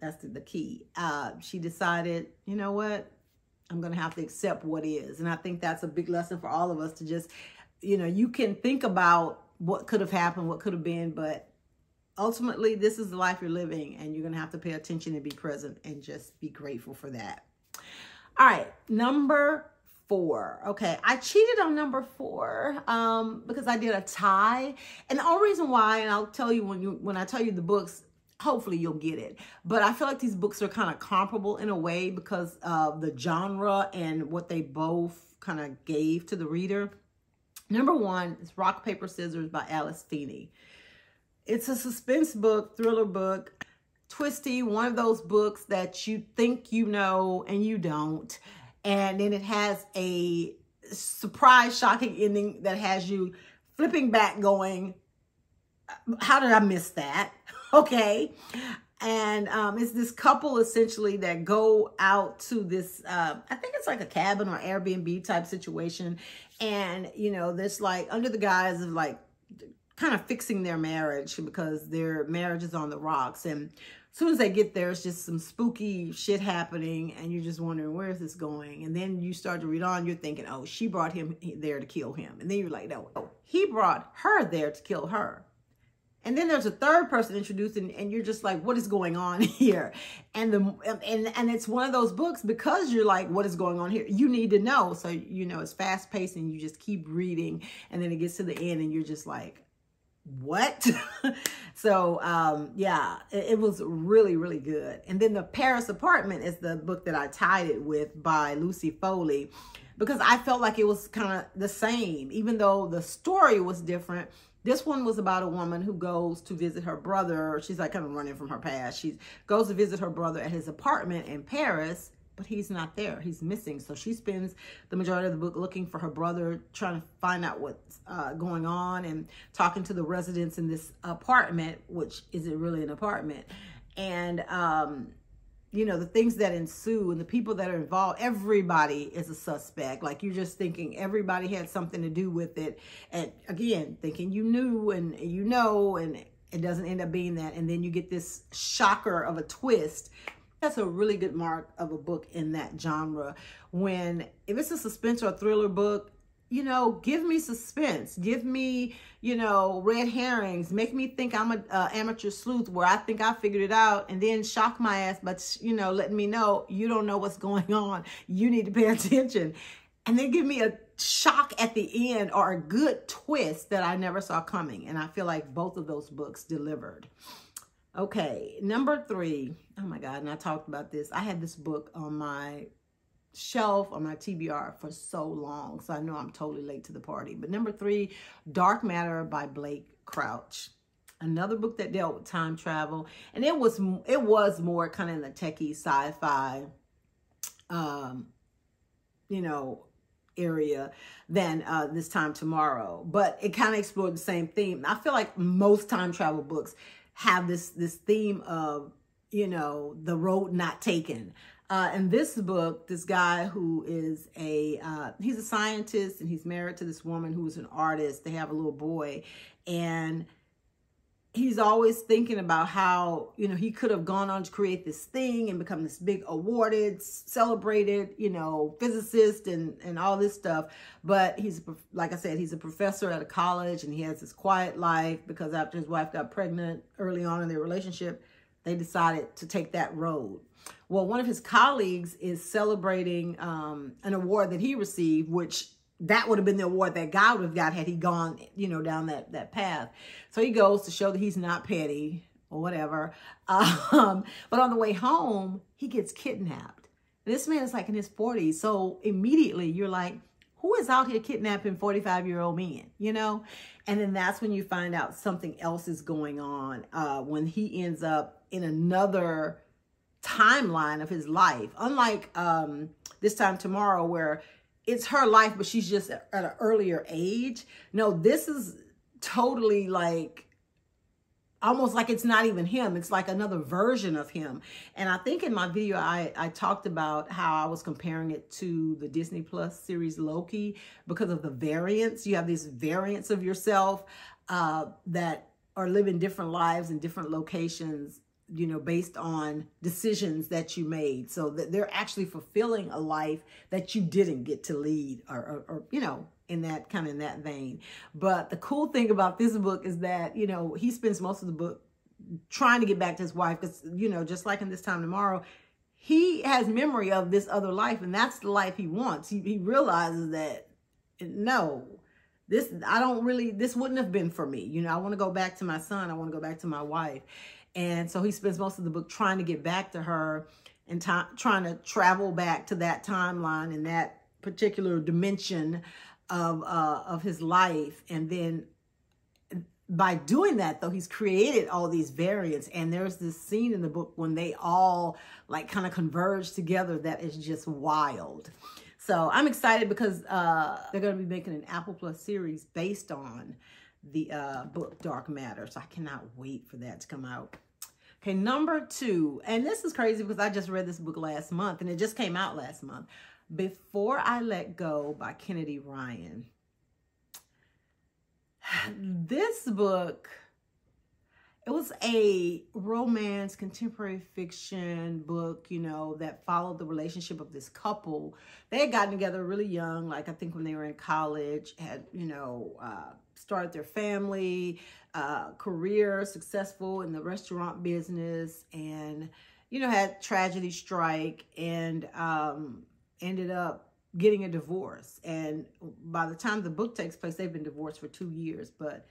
That's the key. She decided, you know what? I'm going to have to accept what is. And I think that's a big lesson for all of us to just, you know, you can think about what could have happened, what could have been, but ultimately this is the life you're living, and you're going to have to pay attention and be present and just be grateful for that. All right, number 4. Okay, I cheated on number 4 because I did a tie. And the only reason why, and I'll tell you when I tell you the books, hopefully you'll get it. But I feel like these books are kind of comparable in a way because of the genre and what they both kind of gave to the reader. Number 1 is Rock, Paper, Scissors by Alice Feeney. It's a suspense book, thriller book, twisty, one of those books that you think you know and you don't. And then it has a surprise, shocking ending that has you flipping back going, how did I miss that? Okay. And it's this couple essentially that go out to this, I think it's like a cabin or Airbnb type situation. And, you know, this like under the guise of like kind of fixing their marriage because their marriage is on the rocks. And as soon as they get there, it's just some spooky shit happening. And you're just wondering, where is this going? And then you start to read on, you're thinking, oh, she brought him there to kill him. And then you're like, no, he brought her there to kill her. And then there's a third person introduced, and you're just like, what is going on here? And it's one of those books because you're like, what is going on here? You need to know. So, you know, it's fast paced and you just keep reading. And then it gets to the end and you're just like, what? So, yeah, it was really, really good. And then The Paris Apartment is the book that I tied it with by Lucy Foley, because I felt like it was kind of the same, even though the story was different. This one was about a woman who goes to visit her brother. She's like kind of running from her past. She goes to visit her brother at his apartment in Paris, but he's not there. He's missing. So she spends the majority of the book looking for her brother, trying to find out what's going on and talking to the residents in this apartment, which isn't really an apartment. And, you know, the things that ensue and the people that are involved, everybody is a suspect. Like, you're just thinking everybody had something to do with it. And again, thinking you knew and you know, and it doesn't end up being that. And then you get this shocker of a twist. That's a really good mark of a book in that genre. When, if it's a suspense or a thriller book, you know, give me suspense, give me, you know, red herrings, make me think I'm an amateur sleuth where I think I figured it out, and then shock my ass, but, you know, letting me know you don't know what's going on. You need to pay attention. And then give me a shock at the end or a good twist that I never saw coming. And I feel like both of those books delivered. Okay, number 3. Oh my God, and I talked about this. I had this book on my shelf on my TBR for so long, so I know I'm totally late to the party. But number 3, Dark Matter by Blake Crouch. Another book that dealt with time travel, and it was more kind of in the techie sci-fi you know, area than This Time Tomorrow, but it kind of explored the same theme. I feel like most time travel books have this theme of, you know, the road not taken. In this book, this guy who is he's a scientist, and he's married to this woman who is an artist. They have a little boy, and he's always thinking about how, you know, he could have gone on to create this thing and become this big awarded, celebrated, you know, physicist and all this stuff. But he's, like I said, he's a professor at a college, and he has this quiet life because after his wife got pregnant early on in their relationship, they decided to take that road. Well, one of his colleagues is celebrating an award that he received, which that would have been the award that guy would have got had he gone, you know, down that path. So he goes to show that he's not petty or whatever. But on the way home, he gets kidnapped. This man is like in his 40s. So immediately you're like, who is out here kidnapping 45-year-old men, you know? And then that's when you find out something else is going on when he ends up in another timeline of his life. Unlike This Time Tomorrow, where it's her life, but she's just at an earlier age. No, this is totally like, almost like it's not even him. It's like another version of him. And I think in my video, I talked about how I was comparing it to the Disney Plus series Loki because of the variants. You have these variants of yourself that are living different lives in different locations you know, based on decisions that you made. So that they're actually fulfilling a life that you didn't get to lead, or you know, in that kind of in that vein. But the cool thing about this book is that, you know, he spends most of the book trying to get back to his wife, because, you know, just like in This Time Tomorrow, he has memory of this other life, and that's the life he wants. He realizes that, no, this wouldn't have been for me. You know, I want to go back to my son. I want to go back to my wife. And so he spends most of the book trying to get back to her and trying to travel back to that timeline and that particular dimension of his life. And then by doing that, though, he's created all these variants. And there's this scene in the book when they all like kind of converge together that is just wild. So I'm excited because they're going to be making an Apple Plus series based on the book Dark Matter. So I cannot wait for that to come out. Okay, number 2, and this is crazy because I just read this book last month, and it just came out last month. Before I Let Go by Kennedy Ryan. This book, it was a romance, contemporary fiction book, you know, that followed the relationship of this couple. They had gotten together really young, like I think when they were in college, had, you know, started their family, career, successful in the restaurant business, and, you know, had tragedy strike, and ended up getting a divorce. And by the time the book takes place, they've been divorced for 2 years, but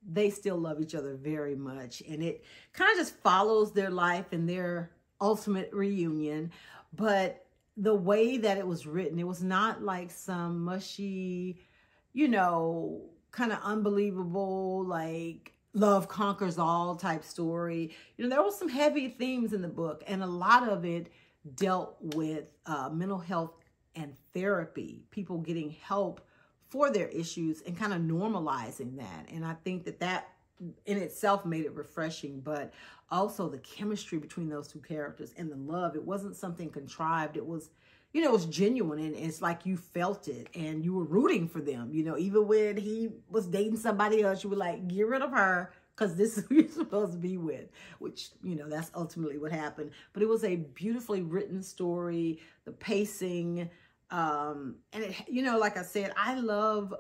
they still love each other very much. And it kind of just follows their life and their ultimate reunion. But the way that it was written, it was not like some mushy, you know, kind of unbelievable, like love conquers all type story. You know, there were some heavy themes in the book, and a lot of it dealt with mental health and therapy, people getting help for their issues and kind of normalizing that. And I think that that in itself made it refreshing, but also the chemistry between those two characters and the love. It wasn't something contrived. It was, you know, it was genuine, and it's like you felt it and you were rooting for them. You know, even when he was dating somebody else, you were like, get rid of her, because this is who you're supposed to be with, which, you know, that's ultimately what happened. But it was a beautifully written story, the pacing, and it, you know, like I said, I love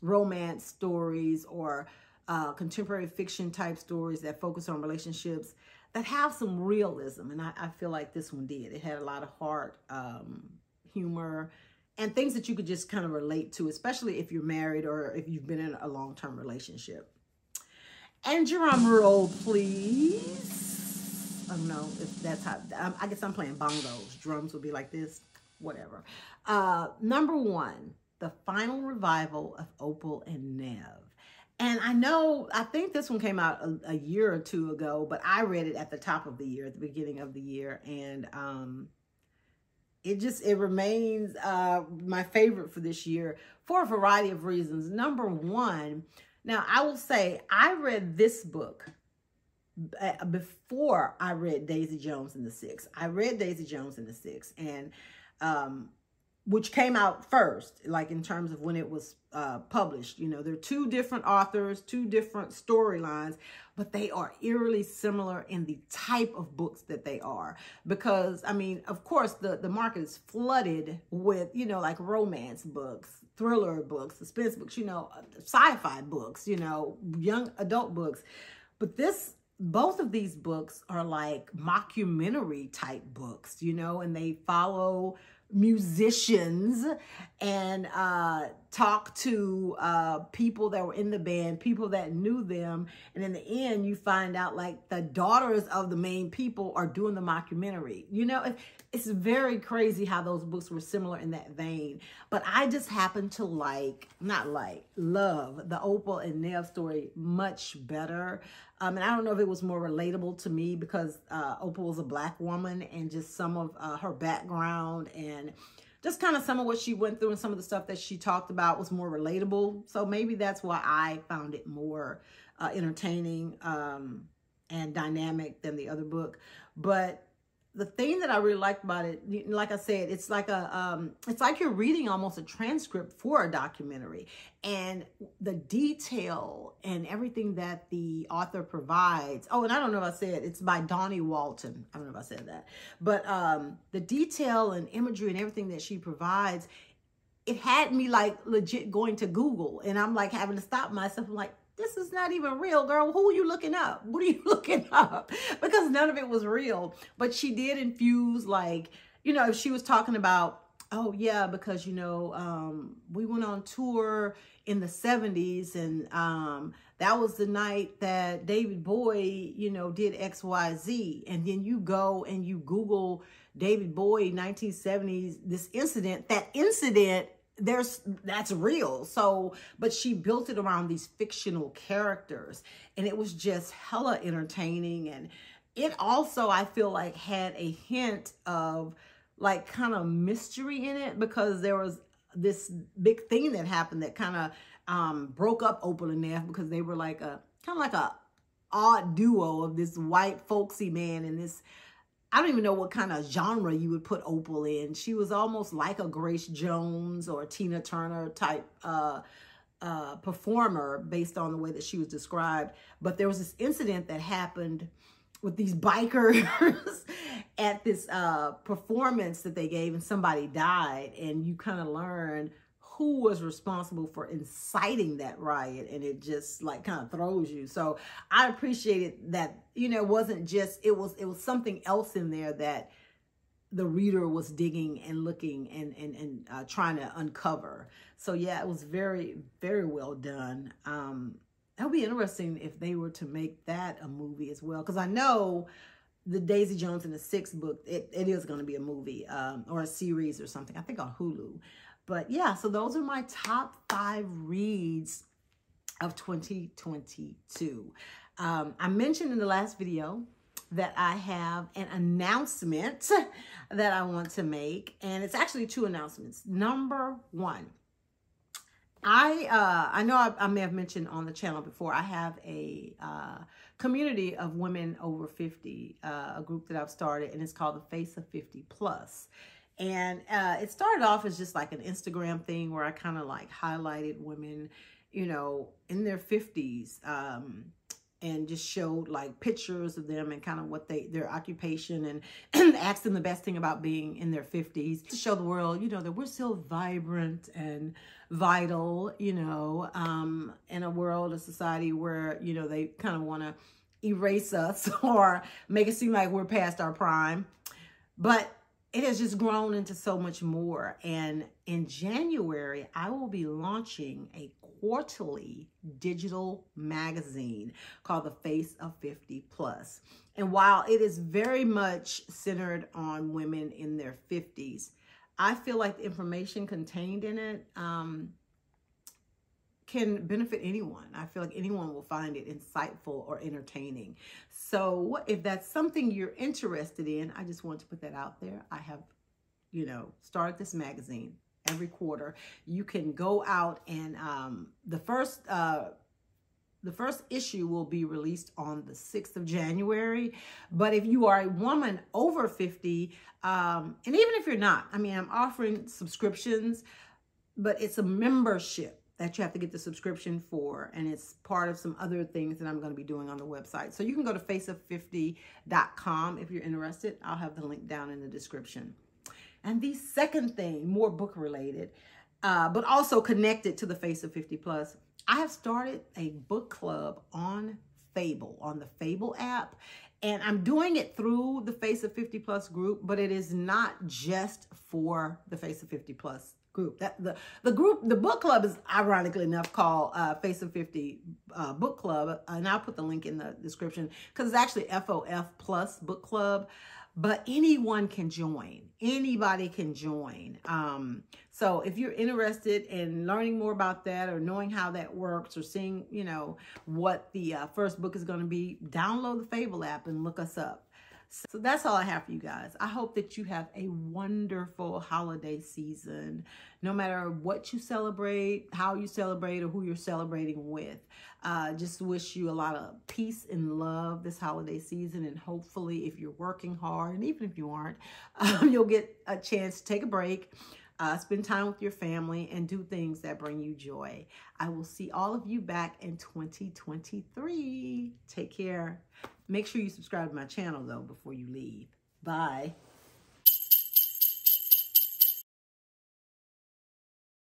romance stories or contemporary fiction type stories that focus on relationships that have some realism. And I feel like this one did. It had a lot of heart, humor, and things that you could just kind of relate to, especially if you're married or if you've been in a long-term relationship. And drum roll, please. I don't know if that's how, I guess I'm playing bongos. Drums would be like this, whatever. Number 1, the final revival of Opal and Nev. And I think this one came out a year or 2 ago, but I read it at the top of the year, at the beginning of the year. And it remains my favorite for this year for a variety of reasons. Number 1, now I will say I read this book before I read Daisy Jones and the Six. I read Daisy Jones and the Six, and which came out first, like in terms of when it was published. You know, they're 2 different authors, 2 different storylines, but they are eerily similar in the type of books that they are. Because, I mean, of course, the market is flooded with, you know, like romance books, thriller books, suspense books, you know, sci-fi books, you know, young adult books. But both of these books are like mockumentary type books, you know, and they follow musicians and talk to people that were in the band, people that knew them. And in the end, you find out like the daughters of the main people are doing the mockumentary. You know, it's very crazy how those books were similar in that vein. But I just happen to love the Opal and Nev story much better. And I don't know if it was more relatable to me because Opal was a Black woman, and just some of her background and just kind of some of what she went through and some of the stuff that she talked about was more relatable. So maybe that's why I found it more entertaining and dynamic than the other book. But the thing that I really liked about it, like I said, it's like it's like you're reading almost a transcript for a documentary, and the detail and everything that the author provides. Oh, and I don't know if I said it's by Donnie Walton. I don't know if I said that, but the detail and imagery and everything that she provides, it had me like legit going to Google, and I'm like having to stop myself. I'm like, this is not even real, girl. Who are you looking up? What are you looking up? Because none of it was real. But she did infuse, like, you know, if she was talking about, oh yeah, because, you know, we went on tour in the 70s, and that was the night that David Bowie, you know, did XYZ. And then you go and you Google David Bowie 1970s, this incident, that incident, that's real. So, but she built it around these fictional characters, and it was just hella entertaining. And it also, I feel like, had a hint of like kind of mystery in it, because there was this big thing that happened that kind of broke up Opal and Neff, because they were like a kind of like a odd duo of this white folksy man and this, I don't even know what kind of genre you would put Opal in. She was almost like a Grace Jones or a Tina Turner type performer based on the way that she was described. But there was this incident that happened with these bikers at this performance that they gave, and somebody died, and you kind of learn who was responsible for inciting that riot, and it just like kind of throws you. So I appreciated that, you know, it wasn't just, it was something else in there that the reader was digging and looking and trying to uncover. So yeah, it was very, very well done. That'll be interesting if they were to make that a movie as well, because I know the Daisy Jones and the Six book, it is going to be a movie or a series or something, I think on Hulu. But yeah, so those are my top 5 reads of 2022. I mentioned in the last video that I have an announcement that I want to make, and it's actually 2 announcements. Number 1, I know I may have mentioned on the channel before, I have a community of women over 50, a group that I've started, and it's called the Face of 50 Plus. And it started off as just like an Instagram thing where I kind of like highlighted women, you know, in their 50s, and just showed like pictures of them and kind of what their occupation, and asked them the best thing about being in their 50s, to show the world, you know, that we're still vibrant and vital, you know, in a world, a society where, you know, they kind of want to erase us or make it seem like we're past our prime. But it has just grown into so much more. And in January, I will be launching a quarterly digital magazine called The Face of 50 Plus. And while it is very much centered on women in their 50s, I feel like the information contained in it can benefit anyone. I feel like anyone will find it insightful or entertaining. So if that's something you're interested in, I just want to put that out there. I have, you know, started this magazine every quarter. You can go out and the first issue will be released on the 6th of January. But if you are a woman over 50, and even if you're not, I mean, I'm offering subscriptions, but it's a membership that you have to get the subscription for, and it's part of some other things that I'm going to be doing on the website. So you can go to faceof50.com if you're interested. I'll have the link down in the description. And the second thing, more book related, but also connected to the Face of 50 Plus, I have started a book club on Fable, on the Fable app. And I'm doing it through the Face of 50 Plus group, but it is not just for the Face of 50 Plus group. The book club is ironically enough called Face of 50 Book Club, and I'll put the link in the description, because it's actually FOF Plus Book Club. But anyone can join. Anybody can join. So if you're interested in learning more about that, or knowing how that works, or seeing, you know, what the first book is going to be, download the Fable app and look us up. So that's all I have for you guys. I hope that you have a wonderful holiday season, no matter what you celebrate, how you celebrate, or who you're celebrating with. Just wish you a lot of peace and love this holiday season. And hopefully if you're working hard, and even if you aren't, you'll get a chance to take a break, spend time with your family, and do things that bring you joy. I will see all of you back in 2023. Take care. Make sure you subscribe to my channel, though, before you leave. Bye.